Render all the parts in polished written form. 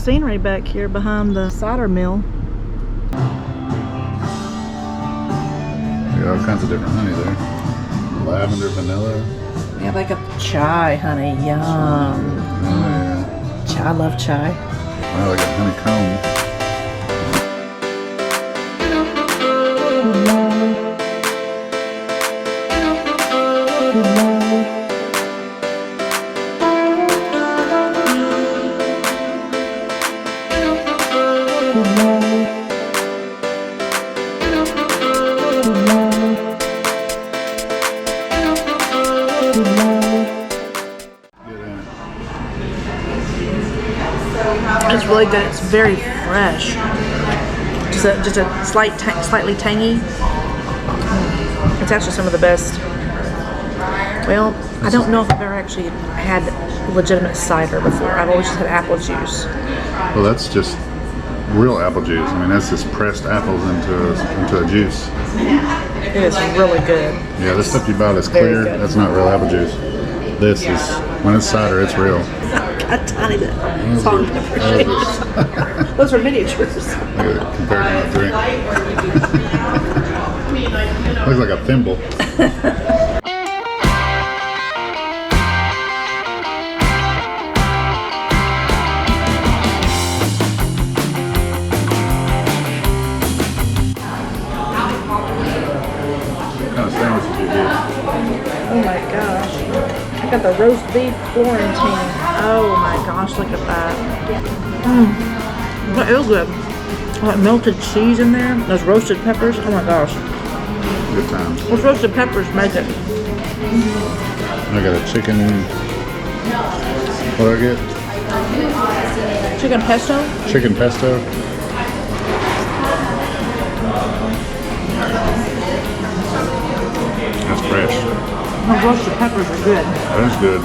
scenery back here behind the cider mill. All kinds of different honey there. Lavender, vanilla. Yeah, like a chai honey. Yum. Oh yeah. Chai, I love chai. Wow, like a honeycomb. It's really good. It's very fresh. Just a slightly tangy. It's actually some of the best. Well, I don't know if I've ever actually had legitimate cider before. I've always just had apple juice. Well, that's just real apple juice. I mean, that's just pressed apples into a juice. It is really good. Yeah, this stuff you buy that's clear, that's not real apple juice. This is, when it's cider, it's real. Got tiny bit. Salt and pepper shakes. Those are miniatures. Compared to my drink. Looks like a thimble. What kind of sandwich did you get? Oh my gosh. I got the roast beef Florentine. Oh my gosh, look at that. That is good. That melted cheese in there. Those roasted peppers. Oh my gosh. Good time. Those roasted peppers make it. I got a chicken. What did I get? Chicken pesto? Chicken pesto. That's fresh. Those roasted peppers are good. That is good.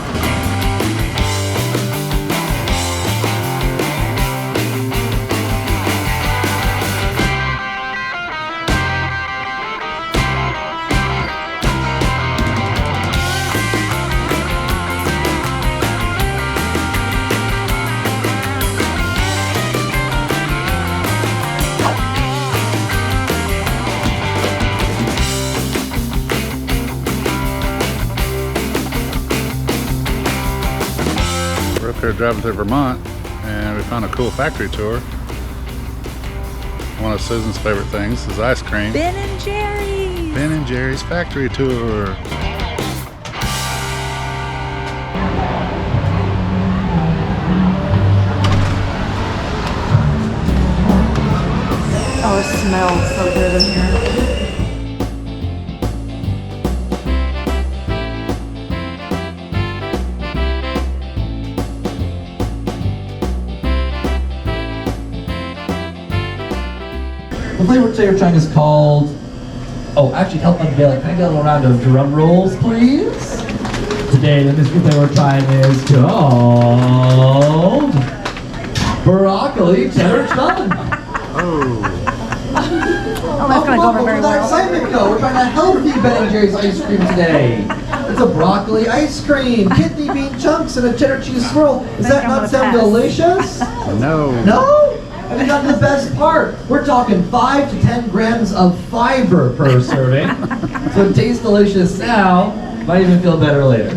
We're up here driving through Vermont and we found a cool factory tour. One of Susan's favorite things is ice cream. Ben and Jerry's. Ben and Jerry's factory tour. Oh, it smells so good in here. The flavor today we're trying is called, oh, actually help unveil it. Can I get a little round of drum rolls, please? Today, the mystery flavor we're trying is called broccoli cheddar chum. Oh, that's gonna go over very well. Excitement go. We're trying to healthy Ben & Jerry's ice cream today. It's a broccoli ice cream, kidney bean chunks, and a cheddar cheese swirl. Does that not sound delicious? No. No? And we got the best part. We're talking 5 to 10 grams of fiber per serving. So it tastes delicious now, might even feel better later.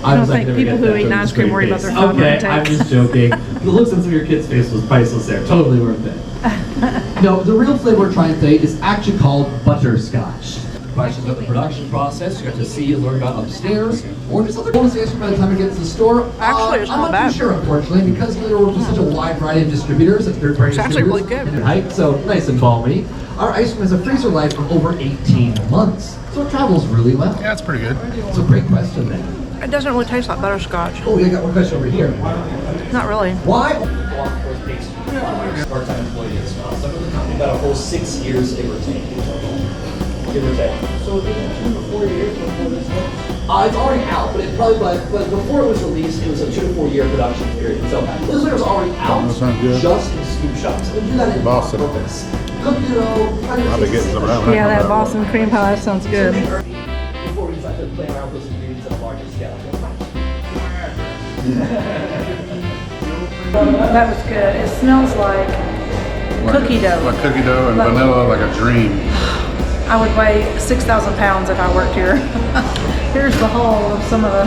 I don't think people who eat ice cream worry about their fiber intake. intake. I'm just joking. The looks on some of your kids' face was priceless there. Totally worth it. No, the real flavor we're trying today is actually called butterscotch. Questions about the production process, you got to see and learn about upstairs, or just other bonus answers by the time it gets to the store. Actually, it's not I'm bad. not too sure, unfortunately, because we work with such a wide variety of distributors and third-party It's actually distributors. really good. Height, so nice and balmy. Our ice cream has a freezer life of over 18 months, so it travels really well. Yeah, it's pretty good. It's a great question then. It doesn't really taste like butterscotch. Oh, we got one question over here. Not really. Why? Part-time employee as well. So I've been with the company about a whole 6 years, give or take. Give or take. So it's been 2 to 4 years before this one? It's already out, but it probably, but before it was released, it was a 2 to 4 year production period. So this one was already out, That sounds good. just in scoop shops. And we do that in Boston. purpose. Cook, you know, try to I'll be getting some of that. Yeah, that Boston cream pie, that sounds good. Before we decide to play around with those ingredients at a larger scale. That was good. It smells like cookie dough. Like cookie dough and Like- vanilla, like a dream. I would weigh 6,000 pounds if I worked here. Here's the haul of some of the.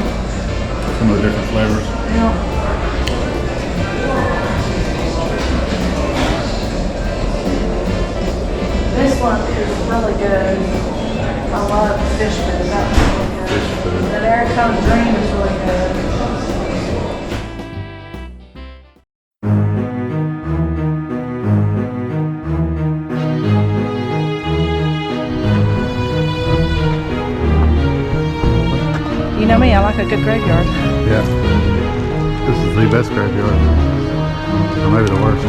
Some of the different flavors. Yeah. This one is really good. I love fish food. That's really good. Fish food. The Americana Dream is really good. You know me, I like a good graveyard. Yeah. This is the best graveyard. Or maybe the worst.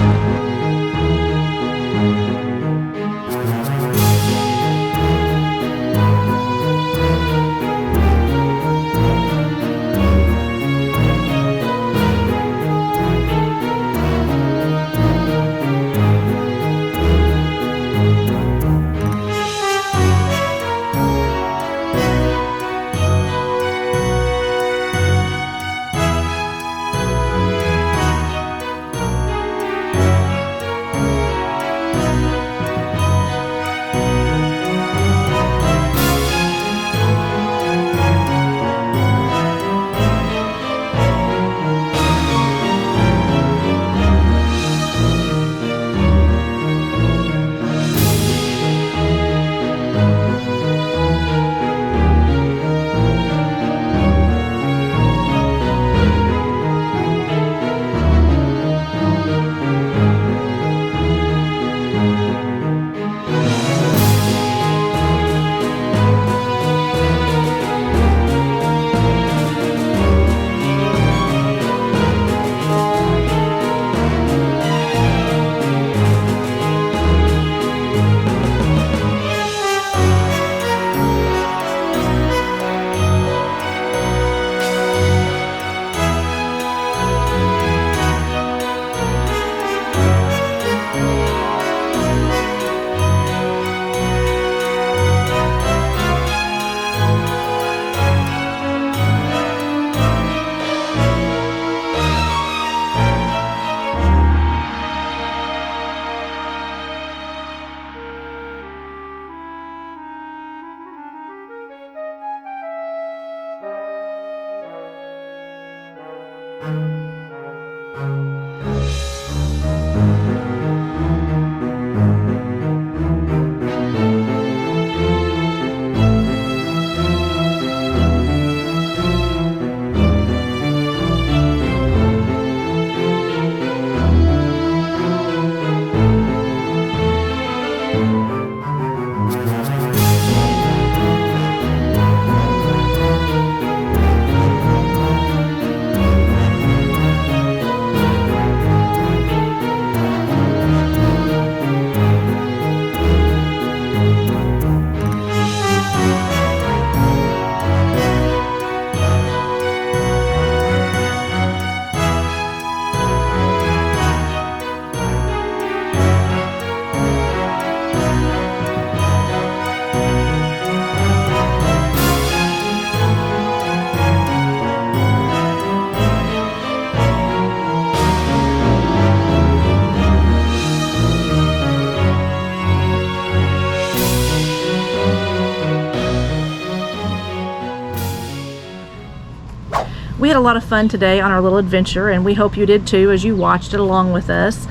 We had a lot of fun today on our little adventure, and we hope you did too as you watched it along with us.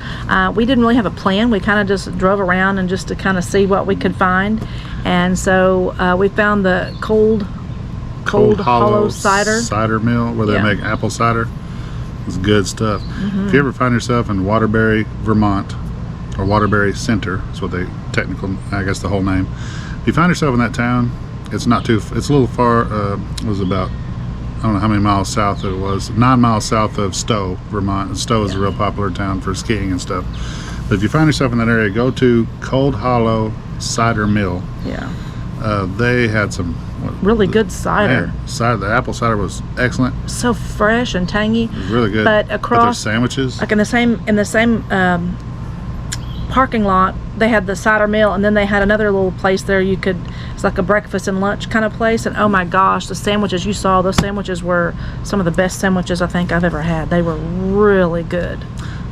We didn't really have a plan. We kind of just drove around and just to kind of see what we could find. And so we found the Cold Hollow Cider Mill, where they Yeah. make apple cider. It's good stuff. If you ever find yourself in Waterbury, Vermont, or Waterbury Center, that's what they I guess the whole name. If you find yourself in that town, it's not too, it's a little far, it was about, I don't know how many miles south it was, 9 miles south of Stowe, Vermont. And Stowe is a real popular town for skiing and stuff. But if you find yourself in that area, go to Cold Hollow Cider Mill. Yeah. They had some Really good cider. The apple cider was excellent. So fresh and tangy. It was really good. But their across, sandwiches. like in the same parking lot, they had the cider mill, and then they had another little place there you could, it's like a breakfast and lunch kind of place, and oh my gosh, the sandwiches you saw, those sandwiches were some of the best sandwiches I think I've ever had. They were really good.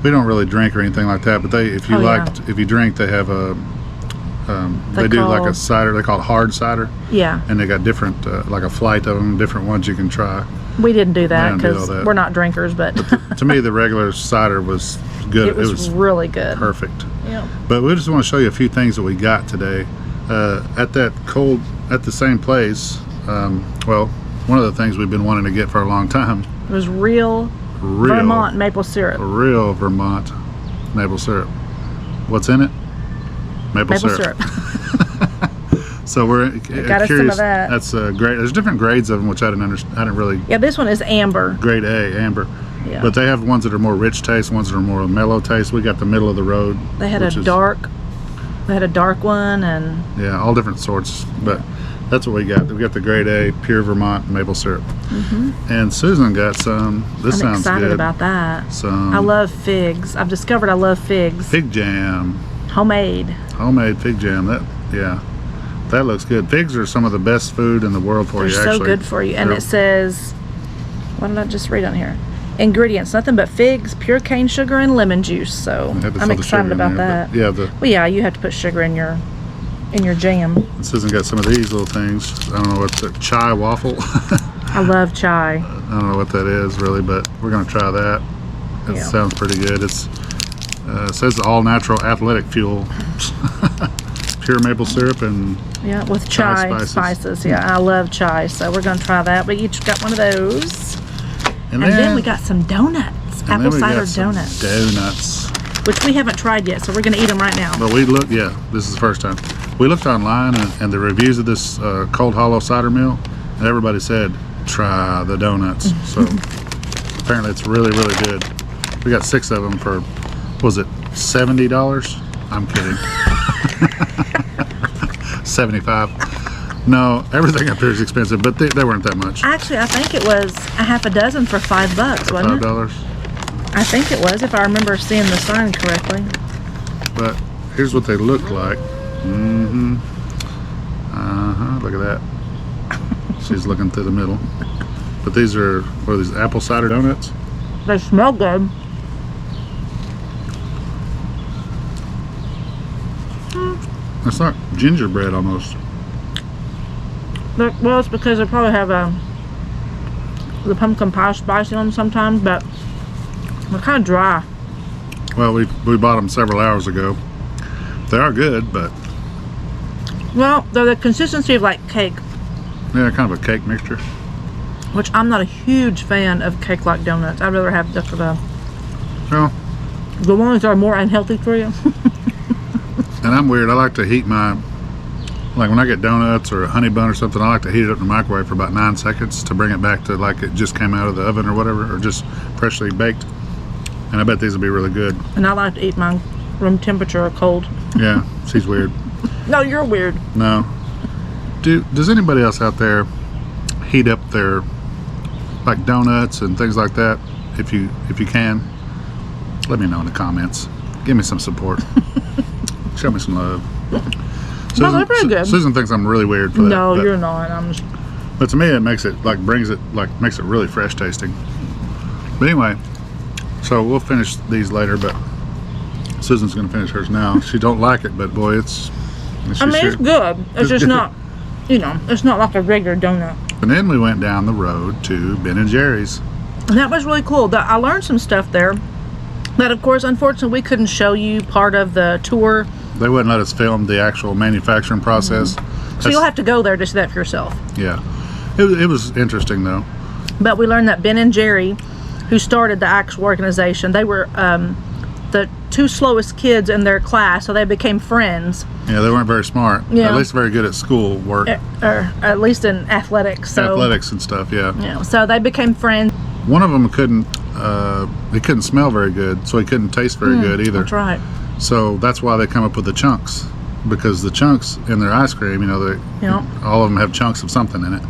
We don't really drink or anything like that, but if you Oh, yeah. if you drink, they have a they do like a cider. They call it hard cider, Yeah. and they got different like a flight of them, different ones you can try. We didn't do that didn't do all because that. we're not drinkers, but To me, the regular cider was good. it was really good. perfect. Yeah. But we just want to show you a few things that we got today at the same place. Well, one of the things we've been wanting to get for a long time. It was real Vermont maple syrup. Real Vermont maple syrup. What's in it? Maple syrup. So we're got us curious. some of that. That's great. There's different grades of them, which I didn't really. Yeah, this one is amber. Grade A, amber. Yeah. But they have ones that are more rich taste, ones that are more mellow taste. We got the middle of the road. They had which a is- dark. They had a dark one, and Yeah, all different sorts. But that's what we got. We got the grade A, pure Vermont maple syrup. And Susan got some. This I'm sounds excited good. about that. Some I love figs. I've discovered I love figs. fig jam. Homemade. Homemade fig jam. That looks good. Figs are some of the best food in the world for They're you. so Actually, good for you. And They're- it says, what did I just read on here? Ingredients, nothing but figs, pure cane sugar, and lemon juice. So I had to I'm throw the excited sugar in about there, that. but yeah, Well, yeah, you have to put sugar in your jam. Susan got some of these little things. I don't know what the chai waffle. I love chai. I don't know what that is really, but we're gonna try that. It Yeah. sounds pretty good. It says all natural athletic fuel, pure maple syrup, and Yeah, with Chai chai spices. spices. Yeah, I love chai, so we're gonna try that. We each got one of those, and then we got some donuts, and apple then we cider got some donuts, donuts. which we haven't tried yet. So we're gonna eat them right now. But we looked, yeah, this is the first time. We looked online and the reviews of this Cold Hollow Cider Mill, and everybody said, try the donuts. So apparently it's really, really good. We got 6 of them for, was it $70? I'm kidding. 75. No, everything up here is expensive, but they weren't that much. Actually, I think it was a half a dozen for $5, wasn't it? $5. I think it was, if I remember seeing the sign correctly. But here's what they look like. Look at that. She's looking through the middle. But these are, what are these, apple cider donuts? They smell good. It's like gingerbread almost. Well, it's because they probably have the pumpkin pie spice in them sometimes, but they're kind of dry. Well, we bought them several hours ago. They are good, but Well, they're the consistency of like cake, they're kind of a cake mixture. which I'm not a huge fan of cake-like donuts. I'd rather have Well, the ones that are more unhealthy for you. and I'm weird. I like to heat like when I get donuts or a honey bun or something, I like to heat it up in the microwave for about 9 seconds to bring it back to like it just came out of the oven or whatever, or just freshly baked. And I bet these will be really good. And I like to eat mine room temperature or cold. Yeah, she's weird. No, you're weird. No. Does anybody else out there heat up their like donuts and things like that? If you can, let me know in the comments. Give me some support. Show me some love. No, they're pretty good. Susan thinks I'm really weird for that. No, but, you're not. I'm just, but to me, it makes it makes it really fresh tasting. But anyway, so we'll finish these later. But Susan's gonna finish hers now. She don't like it, but boy, it's I mean, it's good. It's just not, it's not like a regular donut. And then we went down the road to Ben and Jerry's. And that was really cool. I learned some stuff there that, of course, unfortunately, we couldn't show you part of the tour. They wouldn't let us film the actual manufacturing process. So you'll have to go there to see that for yourself. Yeah, it was interesting though. But we learned that Ben and Jerry, who started the actual organization, they were the 2 slowest kids in their class, so they became friends. Yeah, they weren't very smart. Yeah. At least very good at school work, Or at least in athletics. So, athletics and stuff. Yeah. Yeah, so they became friends. One of them couldn't smell very good, so he couldn't taste very good either. That's right. So that's why they come up with the chunks, because the chunks in their ice cream, Yeah. all of them have chunks of something in it.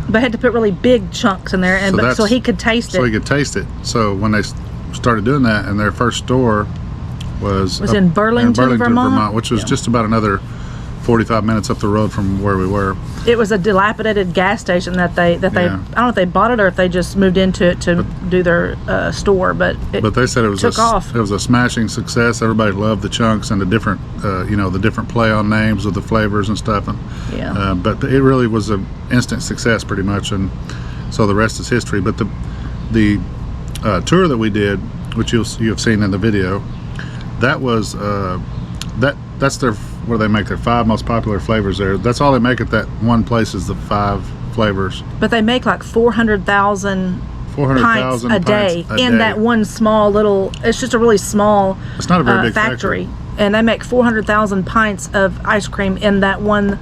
They had to put really big chunks in there, and so he could taste So he it. could taste it. So when they started doing that, and their first store was in Burlington, Vermont? which was just about another 45 minutes up the road from where we were. It was a dilapidated gas station that they Yeah. I don't know if they bought it or if they just moved into it to do their store, but They said it was took off. It was a smashing success. Everybody loved the chunks and the different, the different play on names of the flavors and stuff. And, Yeah. but it really was an instant success, pretty much, and so the rest is history. But the tour that we did, which you have seen in the video, that was that's their where they make their 5 most popular flavors there. That's all they make at that one place is the 5 flavors. But they make like 400,000 pints 400,000 a day in that one small little. It's just a really small. It's not a very big factory, and they make 400,000 pints of ice cream in that one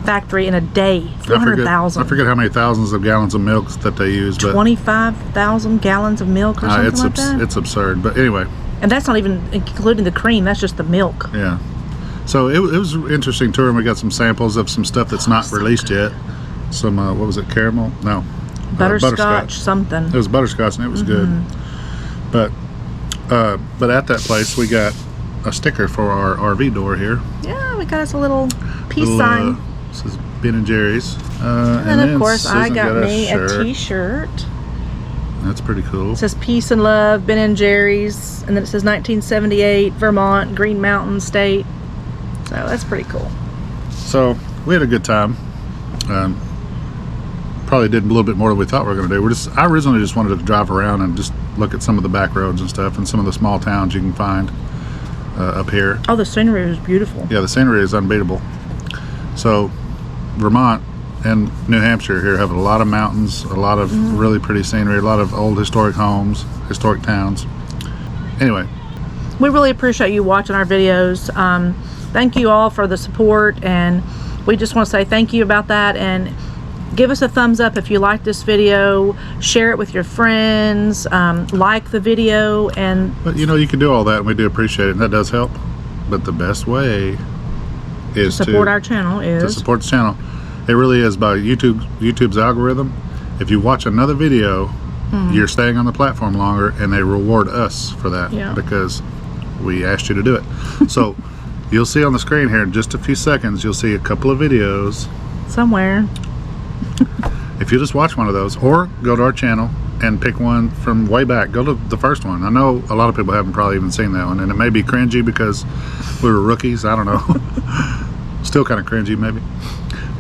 factory in a day. 400,000. I forget how many thousands of gallons of milk that they use, but 25,000 gallons of milk or something like that. it's absurd. But anyway, And that's not even including the cream. That's just the milk. yeah. So it was an interesting tour, and we got some samples of some stuff that's not released yet. Some what was it? Caramel? No, Butterscotch something. It was butterscotch, and it was good. But at that place, we got a sticker for our RV door here. Yeah, we got us a little peace Little, sign. This is Ben and Jerry's. And then, of course, I Susan got me a shirt. T-shirt. That's pretty cool. It says Peace and Love, Ben and Jerry's. And then it says 1978, Vermont, Green Mountain State. So that's pretty cool. So we had a good time. Probably did a little bit more than we thought we were going to do. I originally just wanted to drive around and just look at some of the back roads and stuff and some of the small towns you can find up here. Oh, the scenery was beautiful. Yeah, the scenery is unbeatable. So Vermont and New Hampshire here have a lot of mountains, a lot of really pretty scenery, a lot of old historic homes, historic towns. Anyway, We really appreciate you watching our videos. Thank you all for the support, and we just want to say thank you about that, and give us a thumbs up if you like this video, share it with your friends, like the video, and but you can do all that, and we do appreciate it, and that does help. But the best way is support our channel to support the channel. It really is by YouTube's algorithm. If you watch another video, you're staying on the platform longer, and they reward us for that because we asked you to do it. So you'll see on the screen here in just a few seconds, you'll see a couple of videos somewhere. If you just watch one of those, or go to our channel and pick one from way back, go to the first one. I know a lot of people haven't probably even seen that one, and it may be cringy because we were rookies. I don't know. Still kind of cringy maybe.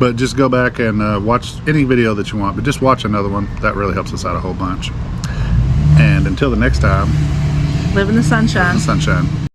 But just go back and watch any video that you want, but just watch another one. That really helps us out a whole bunch. And until the next time, Live in the sunshine. sunshine.